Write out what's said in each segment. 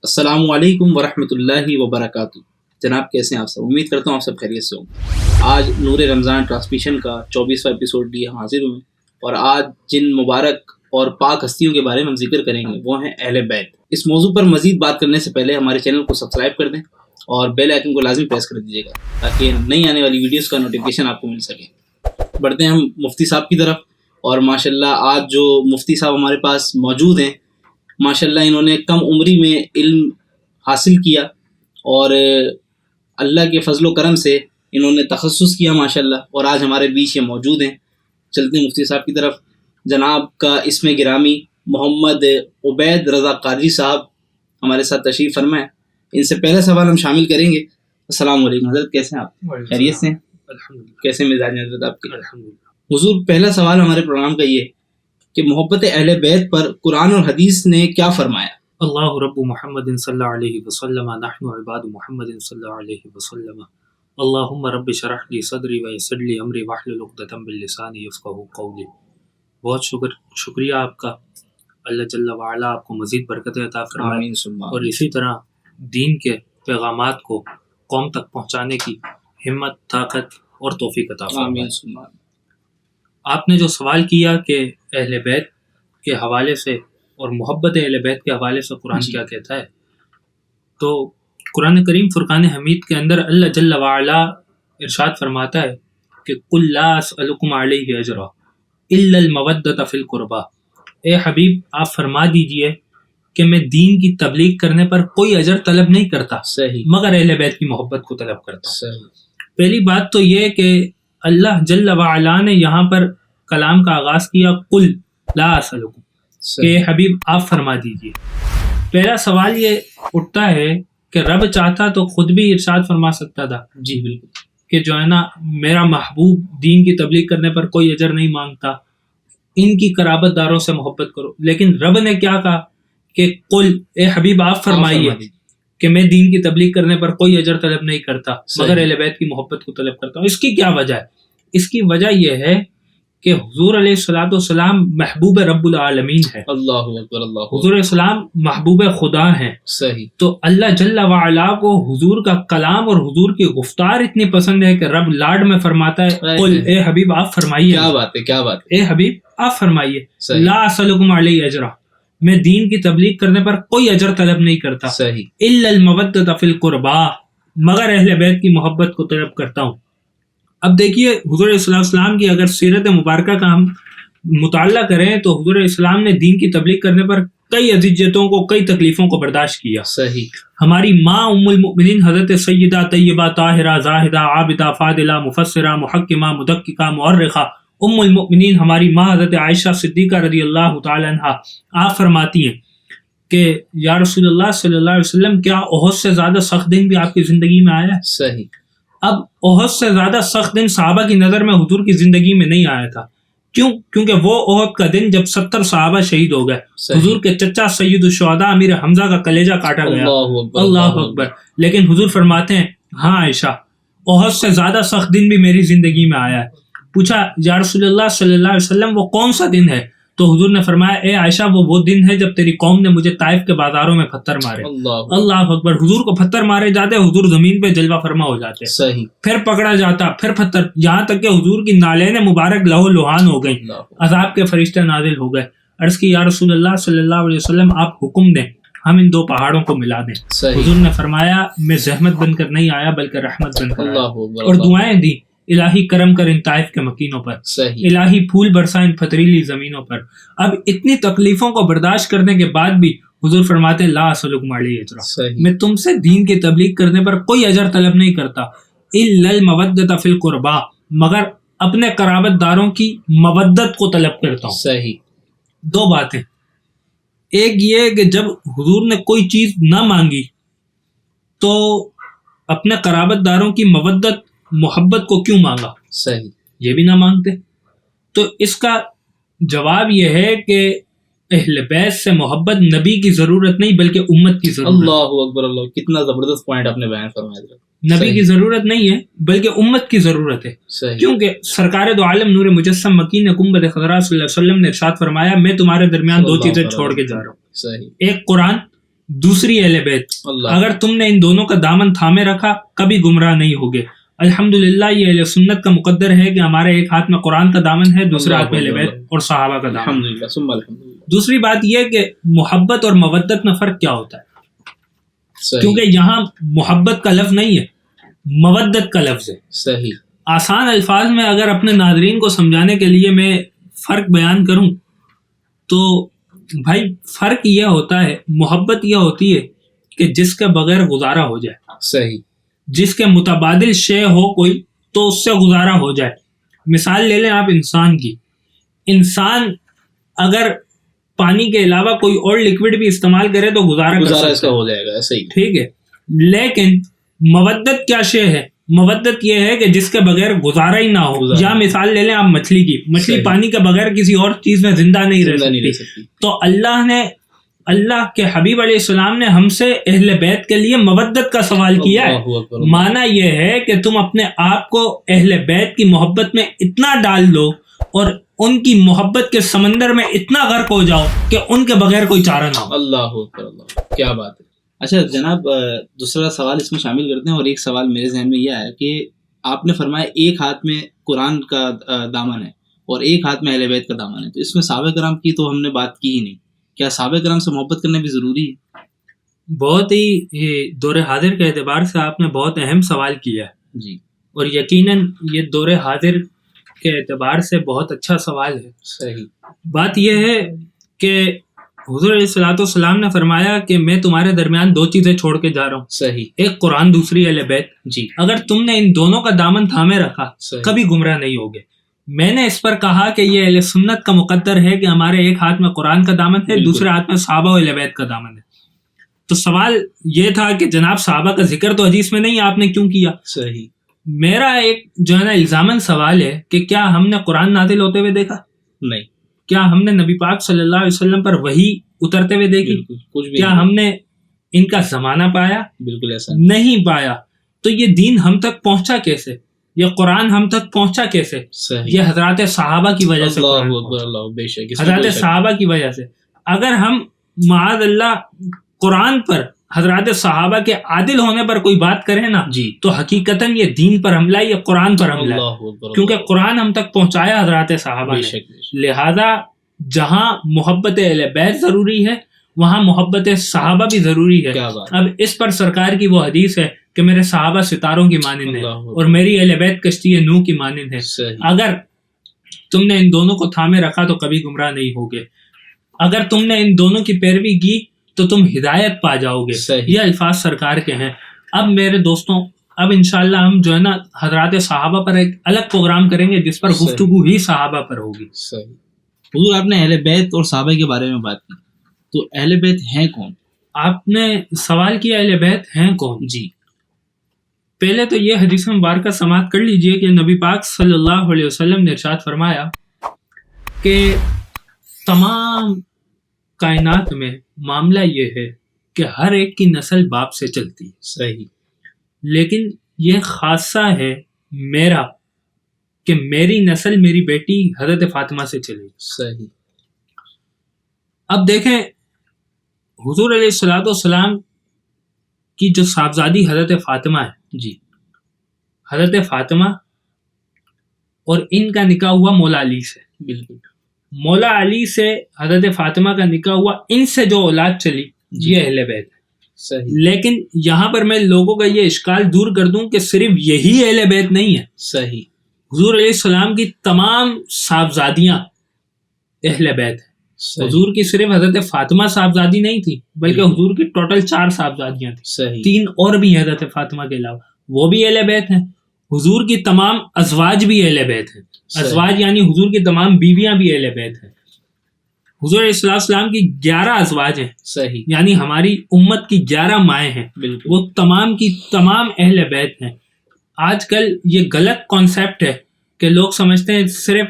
السلام علیکم ورحمۃ اللہ وبرکاتہ. جناب کیسے ہیں آپ سب؟ امید کرتا ہوں آپ سب خیریت سے ہوں. آج نور رمضان ٹرانسمیشن کا 24واں ایپیسوڈ لیے حاضر ہوئے اور آج جن مبارک اور پاک ہستیوں کے بارے میں ہم ذکر کریں گے وہ ہیں اہل بیت. اس موضوع پر مزید بات کرنے سے پہلے ہمارے چینل کو سبسکرائب کر دیں اور بیل آئکن کو لازمی پریس کر دیجیے گا تاکہ نئی آنے والی ویڈیوز کا نوٹیفیکیشن آپ کو مل سکے. بڑھتے ہیں ہم مفتی صاحب کی طرف. اور ماشاءاللہ آج جو مفتی صاحب ہمارے پاس موجود ہیں ماشاءاللہ انہوں نے کم عمری میں علم حاصل کیا اور اللہ کے فضل و کرم سے انہوں نے تخصص کیا ماشاءاللہ اور آج ہمارے بیچ یہ موجود ہیں. چلتے ہیں مفتی صاحب کی طرف. جناب کا اسم گرامی محمد عبید رضا قادری صاحب ہمارے ساتھ تشریف فرما ہے. ان سے پہلا سوال ہم شامل کریں گے. السلام علیکم حضرت، کیسے ہیں آپ؟ خیریت سے ہیں؟ کیسے مزاج ہیں حضرت آپ کے؟ حضور پہلا سوال ہمارے پروگرام کا یہ کہ محبت اہل بیت پر قرآن اور حدیث نے کیا فرمایا؟ اللہ رب محمد صلی اللہ علیہ وسلم نحن عباد محمد صلی اللہ علیہ وسلم اللہم رب شرح لی صدری ویسر لی امری واحلل عقدۃ من لسانی یفقہوا قولی. بہت شکریہ آپ کا. اللہ جل وعلا آپ کو مزید برکتیں عطا فرمائے اور اسی طرح دین کے پیغامات کو قوم تک پہنچانے کی ہمت، طاقت اور توفیق عطا فرمائے. آپ نے جو سوال کیا کہ اہل بیت کے حوالے سے اور محبت اہل بیت کے حوالے سے قرآن کیا کہتا ہے، تو قرآن کریم فرقان حمید کے اندر اللہ جل وعلا ارشاد فرماتا ہے کہ قل لا اسألکم علیہ اجرا الا المودۃ فی القربى. اے حبیب آپ فرما دیجئے کہ میں دین کی تبلیغ کرنے پر کوئی اجر طلب نہیں کرتا مگر اہل بیت کی محبت کو طلب کرتا ہوں. پہلی بات تو یہ کہ اللہ جل وعلا نے یہاں پر کلام کا آغاز کیا قل لا اسألکم، کہ حبیب آپ فرما دیجئے. پہلا سوال یہ اٹھتا ہے کہ رب چاہتا تو خود بھی ارشاد فرما سکتا تھا، جی بالکل، کہ جو ہے نا میرا محبوب دین کی تبلیغ کرنے پر کوئی اجر نہیں مانگتا، ان کی قرابت داروں سے محبت کرو. لیکن رب نے کیا کہا کہ قل اے حبیب آپ فرمائیے کہ میں دین کی تبلیغ کرنے پر کوئی اجر طلب نہیں کرتا مگر اہل بیت کی محبت کو طلب کرتا ہوں. اس کی کیا وجہ ہے؟ اس کی وجہ یہ ہے کہ حضور علیہ الصلوۃ والسلام محبوب رب العالمین ہے. اللہ اکبر، اللہ. حضور علیہ السلام محبوب خدا ہیں. صحیح. تو اللہ جل وعلا کو حضور کا کلام اور حضور کی گفتار اتنی پسند ہے کہ رب لاڈ میں فرماتا ہے قل اے حبیب آپ فرمائیے. کیا بات ہے، کیا بات ہے. اے حبیب آپ فرمائیے لا اسألکم علیہ اجرا، میں دین کی تبلیغ کرنے پر کوئی اجر طلب نہیں کرتا. صحیح. الا المودۃ فی القربى، مگر اہل بیت کی محبت کو طلب کرتا ہوں. اب دیکھیے حضور علیہ السلام کی اگر سیرت مبارکہ کا ہم مطالعہ کریں تو حضور علیہ السلام نے دین کی تبلیغ کرنے پر کئی اذیتوں کو، کئی تکلیفوں کو برداشت کیا. صحیح. ہماری ماں ام المؤمنین حضرت سیدہ طیبہ طاہرہ زاہدہ عابدہ فاضلہ مفسرہ محکمہ مدققہ مؤرخہ ام المؤمنین ہماری ماں حضرت عائشہ صدیقہ رضی اللہ تعالی عنہا آپ فرماتی ہیں کہ یا رسول اللہ صلی اللہ علیہ وسلم کیا احد سے زیادہ سخت دن بھی آپ کی زندگی میں آیا ہے؟ صحیح. اب احد سے زیادہ سخت دن صحابہ کی نظر میں حضور کی زندگی میں نہیں آیا تھا. کیوں؟ کیونکہ وہ احد کا دن جب 70 صحابہ شہید ہو گئے، حضور کے چچا سید الشہداء امیر حمزہ کا کلیجہ کاٹا گیا. اللہ اکبر. لیکن حضور فرماتے ہیں ہاں عائشہ احد سے زیادہ سخت دن بھی میری زندگی میں آیا ہے. پوچھا یا رسول اللہ صلی اللہ علیہ وسلم وہ کون سا دن ہے؟ تو حضور نے فرمایا اے عائشہ وہ دن ہے جب تیری قوم نے مجھے طائف کے بازاروں میں پتھر مارے. اللہ اکبر. حضور کو پتھر مارے جاتے، حضور زمین پہ جلوہ فرما ہو جاتے. صحیح. پھر پکڑا جاتا، پھر پتھر، یہاں تک کہ حضور کی نالین مبارک لہو لہان ہو گئی، عذاب کے فرشتے نازل ہو گئے. عرض کی یا رسول اللہ صلی اللہ علیہ وسلم آپ حکم دیں ہم ان دو پہاڑوں کو ملا دیں. حضور نے فرمایا میں زحمت بن کر نہیں آیا بلکہ رحمت بن کر آیا. اور دعائیں دی الہی کرم کر ان طائف کے مکینوں پر، الہی پھول برسا ان پتھریلی زمینوں پر. اب اتنی تکلیفوں کو برداشت کرنے کے بعد بھی حضور فرماتے لا اسألکم علیہ اجرا، میں تم سے دین کی تبلیغ کرنے پر کوئی اجر طلب نہیں کرتا الا المودۃ فی القربى، مگر اپنے قرابت داروں کی مودت کو طلب کرتا ہوں. صحیح. دو باتیں، ایک یہ کہ جب حضور نے کوئی چیز نہ مانگی تو اپنے قرابت داروں کی مودت محبت کو کیوں مانگا؟ صحیح. یہ بھی نہ مانگتے. تو اس کا جواب یہ ہے کہ اہل بیت سے محبت نبی کی ضرورت نہیں بلکہ امت کی ضرورت. اللہ اکبر، اللہ. کتنا زبردست پوائنٹ آپ نے بیان فرمایا. نبی کی ضرورت نہیں ہے بلکہ امت کی ضرورت ہے. کیونکہ سرکار دو عالم نور مجسم مکین گنبد خضرا صلی اللہ علیہ وسلم نے ارشاد فرمایا میں تمہارے درمیان دو چیزیں چھوڑ کے جا رہا ہوں، ایک قرآن دوسری اہل بیت، اللہ اگر تم نے ان دونوں کا دامن تھامے رکھا کبھی گمراہ نہیں ہوگے۔ الحمدللہ یہ اہل سنت کا مقدر ہے کہ ہمارے ایک ہاتھ میں قرآن کا دامن ہے، دوسرے ہاتھ میں اہل بیت اور صحابہ کا دامن۔ الحمدللہ ثم الحمدللہ۔ دوسری بات یہ کہ محبت اور مودت میں فرق کیا ہوتا ہے، صحیح کیونکہ یہاں محبت کا لفظ نہیں ہے، مودت کا لفظ ہے۔ صحیح آسان الفاظ میں اگر اپنے ناظرین کو سمجھانے کے لیے میں فرق بیان کروں تو بھائی فرق یہ ہوتا ہے، محبت یہ ہوتی ہے کہ جس کے بغیر گزارا ہو جائے، صحیح، جس کے متبادل شے ہو کوئی تو اس سے گزارا ہو جائے۔ مثال لے لیں آپ انسان کی، انسان اگر پانی کے علاوہ کوئی اور لکوڈ بھی استعمال کرے تو گزارا اس کا ہو جائے گا، صحیح، ٹھیک ہے۔ لیکن مودت کیا شے ہے؟ مودت یہ ہے کہ جس کے بغیر گزارا ہی نہ ہو۔ یا مثال لے لیں آپ مچھلی کی، مچھلی پانی کے بغیر کسی اور چیز میں زندہ نہیں رہ سکتی۔ تو اللہ کے حبیب علیہ السلام نے ہم سے اہل بیت کے لیے مودت کا سوال کیا ہے۔ معنی یہ ہے کہ تم اپنے آپ کو اہل بیت کی محبت میں اتنا ڈال دو اور ان کی محبت کے سمندر میں اتنا غرق ہو جاؤ کہ ان کے بغیر کوئی چارہ نہ ہو۔ اللہ اکبر، اللہ، کیا بات ہے۔ اچھا جناب، دوسرا سوال اس میں شامل کرتے ہیں، اور ایک سوال میرے ذہن میں یہ آیا کہ آپ نے فرمایا ایک ہاتھ میں قرآن کا دامن ہے اور ایک ہاتھ میں اہل بیت کا دامن ہے، تو اس میں صحابہ کرام کی تو ہم نے بات کی ہی نہیں، کیا صحابہ کرام سے محبت کرنا بھی ضروری ہے؟ بہت ہی دور حاضر کے اعتبار سے آپ نے بہت اہم سوال کیا ہے جی، اور یقیناً یہ دور حاضر کے اعتبار سے بہت اچھا سوال ہے۔ صحیح، بات یہ ہے کہ حضور علیہ الصلوۃ والسلام نے فرمایا کہ میں تمہارے درمیان دو چیزیں چھوڑ کے جا رہا ہوں، صحیح، ایک قرآن، دوسری اہل بیت۔ جی، اگر تم نے ان دونوں کا دامن تھامے رکھا کبھی گمراہ نہیں ہوگے۔ میں نے اس پر کہا کہ یہ اہل سنت کا مقدر ہے کہ ہمارے ایک ہاتھ میں قرآن کا دامن ہے، دوسرے ہاتھ میں صحابہ و اہل بیت کا دامن ہے۔ تو سوال یہ تھا کہ جناب صحابہ کا ذکر تو حدیث میں نہیں، آپ نے کیوں کیا؟ صحیح، میرا ایک جو ہے نا الزامن سوال ہے کہ کیا ہم نے قرآن نازل ہوتے ہوئے دیکھا؟ نہیں، کیا ہم نے نبی پاک صلی اللہ علیہ وسلم پر وحی اترتے ہوئے دیکھی؟ کچھ بھی کیا ہم نے ان کا زمانہ پایا؟ بالکل ایسا نہیں پایا۔ تو یہ دین ہم تک پہنچا کیسے؟ یہ قرآن ہم تک پہنچا کیسے؟ یہ حضرات صحابہ کی وجہ سے، حضرات صحابہ کی وجہ سے۔ اگر ہم معاذ اللہ قرآن پر حضرات صحابہ کے عادل ہونے پر کوئی بات کریں نا جی تو حقیقتاً یہ دین پر حملہ ہے، یہ قرآن پر حملہ ہے، کیونکہ قرآن ہم تک پہنچایا حضرات صحابہ نے۔ لہذا جہاں محبت اہل بیت ضروری ہے وہاں محبت صحابہ بھی ضروری ہے۔ اب اس پر سرکار کی وہ حدیث ہے کہ میرے صحابہ ستاروں کی مانند ہیں اور میری اہل بیت کشتی نوح کی مانند ہے۔ اگر تم نے ان دونوں کو تھامے رکھا تو کبھی گمراہ نہیں ہوگے، اگر تم نے ان دونوں کی پیروی کی تو تم ہدایت پا جاؤ گے۔ یہ الفاظ سرکار کے ہیں۔ اب میرے دوستوں، اب انشاءاللہ ہم جو ہے نا حضرات صحابہ پر ایک الگ پروگرام کریں گے جس پر گفتگو ہی صحابہ پر ہوگی۔ حضور آپ نے اہل بیت اور صحابہ کے بارے میں بات کی، تو اہل بیت ہیں کون؟ آپ نے سوال کیا اہل بیت ہیں کون؟ جی، پہلے تو یہ حدیث مبارکہ سماعت کر لیجئے کہ نبی پاک صلی اللہ علیہ وسلم نے ارشاد فرمایا کہ تمام کائنات میں معاملہ یہ ہے کہ ہر ایک کی نسل باپ سے چلتی ہے، صحیح، لیکن یہ خاصہ ہے میرا کہ میری نسل میری بیٹی حضرت فاطمہ سے چلی۔ صحیح۔ اب دیکھیں حضور علیہ الصلوۃ والسلام کی جو صاحبزادی حضرت فاطمہ ہے، جی، حضرت فاطمہ اور ان کا نکاح ہوا مولا علی سے، بالکل، مولا علی سے حضرت فاطمہ کا نکاح ہوا، ان سے جو اولاد چلی یہ اہل بیت ہے۔ صحیح، لیکن یہاں پر میں لوگوں کا یہ اشکال دور کر دوں کہ صرف یہی اہل بیت نہیں ہے، صحیح، حضور علیہ السلام کی تمام صاحبزادیاں اہل بیت ہیں۔ حضور کی صرف حضرت فاطمہ صاحبزادی نہیں تھی بلکہ حضور کی ٹوٹل 4 صاحبزادیاں تھیں، 3 اور بھی حضرت فاطمہ کے علاوہ، وہ بھی اہل بیت ہیں۔ حضور کی تمام ازواج بھی اہل بیت ہیں، ازواج یعنی حضور کی تمام بیویاں بھی اہل بیت ہیں۔ حضور علیہ السلام کی 11 ازواج ہیں، صحیح، یعنی ہماری امت کی 11 مائیں ہیں، وہ تمام کی تمام اہل بیت ہیں۔ آج کل یہ غلط کانسیپٹ ہے کہ لوگ سمجھتے ہیں صرف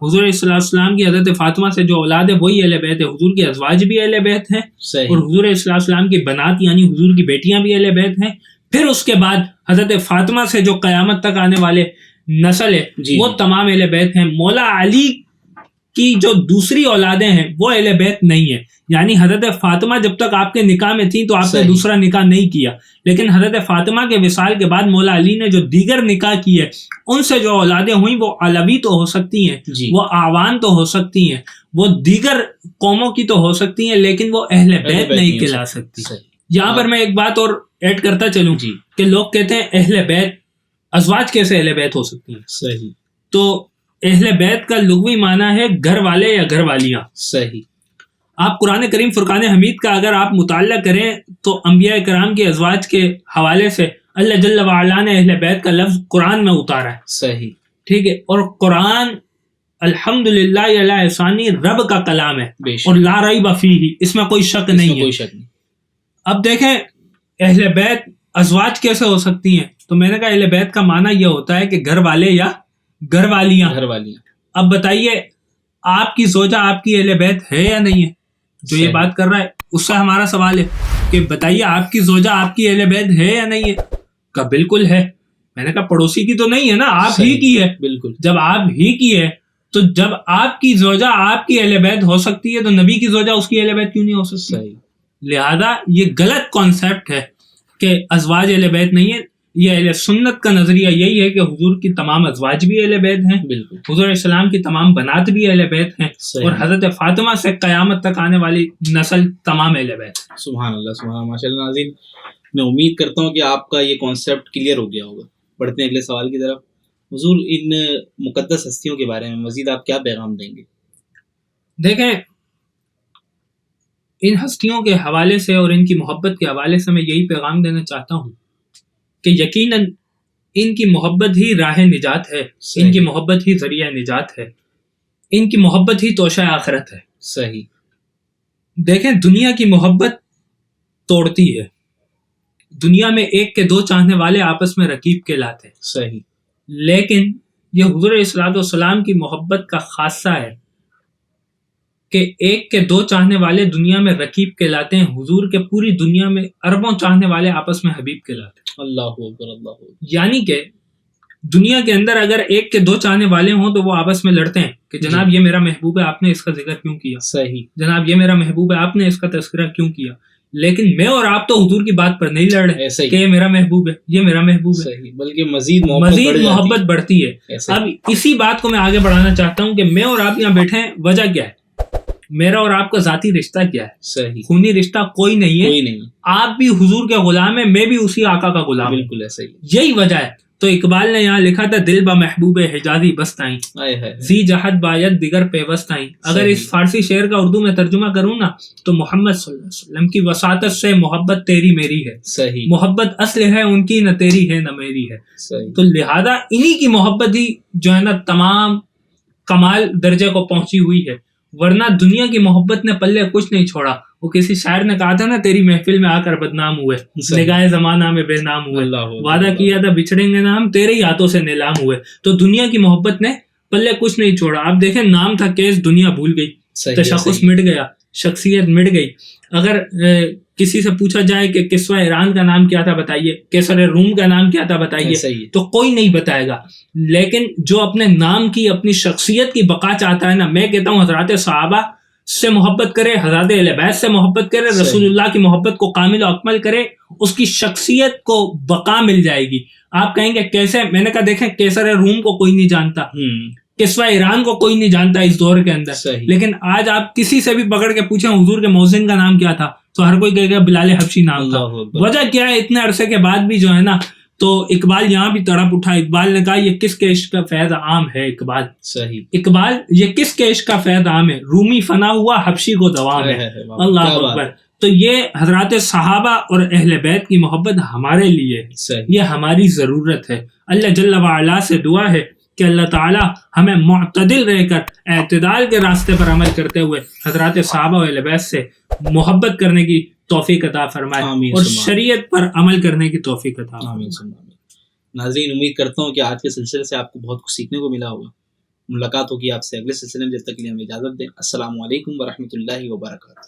حضور علیہ السلام کی حضرت فاطمہ سے جو اولاد ہے وہی اہل بیت ہے، حضور کی ازواج بھی اہل بیت ہیں اور حضور علیہ السلام کی بنات یعنی حضور کی بیٹیاں بھی اہل بیت ہیں۔ پھر اس کے بعد حضرت فاطمہ سے جو قیامت تک آنے والے نسل ہے وہ تمام اہل بیت ہیں۔ مولا علی کی جو دوسری اولادیں ہیں وہ اہل بیت نہیں ہیں. یعنی حضرت فاطمہ جب تک آپ کے نکاح میں تھیں تو آپ نے دوسرا نکاح نہیں کیا, لیکن حضرت فاطمہ کے وصال کے بعد مولا علی نے جو دیگر نکاح کیے ان سے جو اولادیں ہوئیں وہ علوی تو ہو سکتی ہیں, وہ آوان تو ہو سکتی ہیں, وہ دیگر قوموں کی تو ہو سکتی ہیں, لیکن وہ اہل بیت نہیں کہلا سکتی. یہاں پر میں ایک بات اور ایڈ کرتا چلوں کہ لوگ کہتے ہیں اہل بیت, ازواج کیسے اہل بیت ہو سکتی ہیں؟ صحیح. تو اہل بیت کا لغوی معنی ہے گھر والے یا گھر والیاں. صحیح. آپ قرآن کریم فرقان حمید کا اگر آپ مطالعہ کریں تو انبیاء کرام کے ازواج کے حوالے سے اللہ جل وعلا نے اہل بیت کا لفظ قرآن میں اتارا ہے. صحیح. ٹھیک ہے, اور قرآن الحمدللہ اللہ احسانی رب کا کلام ہے اور لا ریب فیہ, اس میں کوئی شک نہیں ہے. اب دیکھیں اہل بیت ازواج کیسے ہو سکتی ہیں, تو میں نے کہا اہل بیت کا معنی یہ ہوتا ہے کہ گھر والے یا گھر والیاں. اب بتائیے آپ کی زوجہ آپ کی اہل بیت ہے یا نہیں ہے؟ جو یہ بات کر رہا ہے اس سے ہمارا سوال ہے کہ بتائیے آپ کی زوجہ آپ کی اہل بیت ہے یا نہیں ہے؟ کہا بالکل ہے. میں نے کہا پڑوسی کی تو نہیں ہے نا, آپ ہی کی ہے. بالکل. جب آپ ہی کی ہے تو جب آپ کی زوجہ آپ کی اہل بیت ہو سکتی ہے تو نبی کی زوجہ اس کی اہل بیت کیوں نہیں ہو سکتی؟ لہذا یہ غلط کانسیپٹ ہے کہ ازواج اہل بیت نہیں ہے. یہ اہل سنت کا نظریہ یہی ہے کہ حضور کی تمام ازواج بھی اہل بیت ہیں, حضور علیہ السلام کی تمام بنات بھی اہل بیت ہیں, اور حضرت فاطمہ سے قیامت تک آنے والی نسل تمام اہل بیت. سبحان اللہ, سبحان اللہ, ماشاء اللہ. ناظرین میں امید کرتا ہوں کہ آپ کا یہ کانسیپٹ کلیئر ہو گیا ہوگا. بڑھتے ہیں اگلے سوال کی طرف. حضور ان مقدس ہستیوں کے بارے میں مزید آپ کیا پیغام دیں گے؟ دیکھیں ان ہستیوں کے حوالے سے اور ان کی محبت کے حوالے سے میں یہی پیغام دینا چاہتا ہوں کہ یقیناً ان کی محبت ہی راہ نجات ہے, ان کی محبت ہی ذریعہ نجات ہے, ان کی محبت ہی توشہ آخرت ہے. صحیح. دیکھیں دنیا کی محبت توڑتی ہے, دنیا میں ایک کے دو چاہنے والے آپس میں رقیب کہلاتے ہیں. صحیح. لیکن یہ حضور علیہ الصلوۃ والسلام کی محبت کا خاصہ ہے کہ ایک کے دو چاہنے والے دنیا میں رقیب کہلاتے ہیں, حضور کے پوری دنیا میں اربوں چاہنے والے آپس میں حبیب کہلاتے ہیں. اللہ اکبر, اللہ اکبر. یعنی کہ دنیا کے اندر اگر ایک کے دو چاہنے والے ہوں تو وہ آپس میں لڑتے ہیں کہ جناب یہ میرا محبوب ہے, آپ نے اس کا ذکر کیوں کیا؟ صحیح. جناب یہ میرا محبوب ہے, آپ نے اس کا تذکرہ کیوں کیا؟ لیکن میں اور آپ تو حضور کی بات پر نہیں لڑ رہے کہ یہ میرا محبوب ہے, یہ میرا محبوب ہے, بلکہ مزید محبت بڑھتی ہے. اب اسی بات کو میں آگے بڑھانا چاہتا ہوں کہ میں اور آپ یہاں بیٹھے ہیں, وجہ کیا ہے؟ میرا اور آپ کا ذاتی رشتہ کیا ہے؟ صحیح. خونی رشتہ کوئی نہیں ہے. آپ بھی حضور کے غلام ہیں, میں بھی اسی آقا کا غلام. بالکل ایسا ہی. یہی وجہ ہے. تو اقبال نے یہاں لکھا تھا دل با محبوب حجازی بستائیں, زی جہد باید دیگر پیوستائیں. اگر اس فارسی شعر کا اردو میں ترجمہ کروں نا تو محمد صلی اللہ علیہ وسلم کی وساطت سے محبت تیری میری ہے. صحیح. محبت اصل ہے ان کی, نہ تیری ہے نہ میری ہے. صحیح. تو لہذا انہی کی محبت ہی جو ہے نا تمام کمال درجے کو پہنچی ہوئی ہے, ورنہ دنیا کی محبت نے پلے کچھ نہیں چھوڑا. وہ کسی شاعر نے کہا تھا نا تیری محفل میں آ کر بدنام ہوئے, نگاہ زمانہ میں بے نام ہوئے, وعدہ کیا تھا بچھڑیں گے نا ہم, تیرے ہی ہاتھوں سے نیلام ہوئے. تو دنیا کی محبت نے پلے کچھ نہیں چھوڑا. آپ دیکھیں نام تھا کیس, دنیا بھول گئی, تشخص مٹ گیا, شخصیت مٹ گئی. اگر کسی سے پوچھا جائے کہ کسوہ ایران کا نام کیا تھا بتائیے, کیسر روم کا نام کیا تھا بتائیے, تو کوئی نہیں بتائے گا. لیکن جو اپنے نام کی, اپنی شخصیت کی بقا چاہتا ہے نا, میں کہتا ہوں حضرات صحابہ سے محبت کرے, حضرات اہل بیت سے محبت کرے, رسول اللہ کی محبت کو کامل و اکمل کرے, اس کی شخصیت کو بقا مل جائے گی. آپ کہیں گے کیسے؟ میں نے کہا دیکھیں کیسر روم کو کوئی نہیں جانتا, کسوہ ایران کو کوئی نہیں جانتا اس دور کے اندر, لیکن آج آپ کسی سے بھی پکڑ کے پوچھیں حضور کے مؤذن کا نام کیا تھا تو ہر کوئی کہے گا بلال حبشی نام تھا. وجہ کیا ہے؟ اتنے عرصے کے بعد بھی جو ہے نا, تو اقبال یہاں بھی تڑپ اٹھا. اقبال نے کہا یہ کس کے عشق کا فیض عام ہے اقبال. صحیح. اقبال یہ کس کے عشق کا فیض عام ہے, رومی فنا ہوا حبشی کو دوام ہے. اللہ اکبر. تو یہ حضرات صحابہ اور اہل بیت کی محبت ہمارے لیے یہ ہماری ضرورت ہے. اللہ جل وعلا سے دعا ہے کہ اللہ تعالی ہمیں معتدل رہ کر اعتدال کے راستے پر عمل کرتے ہوئے حضرات صحابہ و اہل بیت سے محبت کرنے کی توفیق عطا فرمائے اور شریعت پر عمل کرنے کی توفیق عطا فرمائے. ناظرین امید کرتا ہوں کہ آج کے سلسلے سے آپ کو بہت کچھ سیکھنے کو ملا ہوگا. ملاقات ہوگی آپ سے اگلے سلسلے میں, جب تک کے لیے ہمیں اجازت دیں. السلام علیکم ورحمۃ اللہ وبرکاتہ.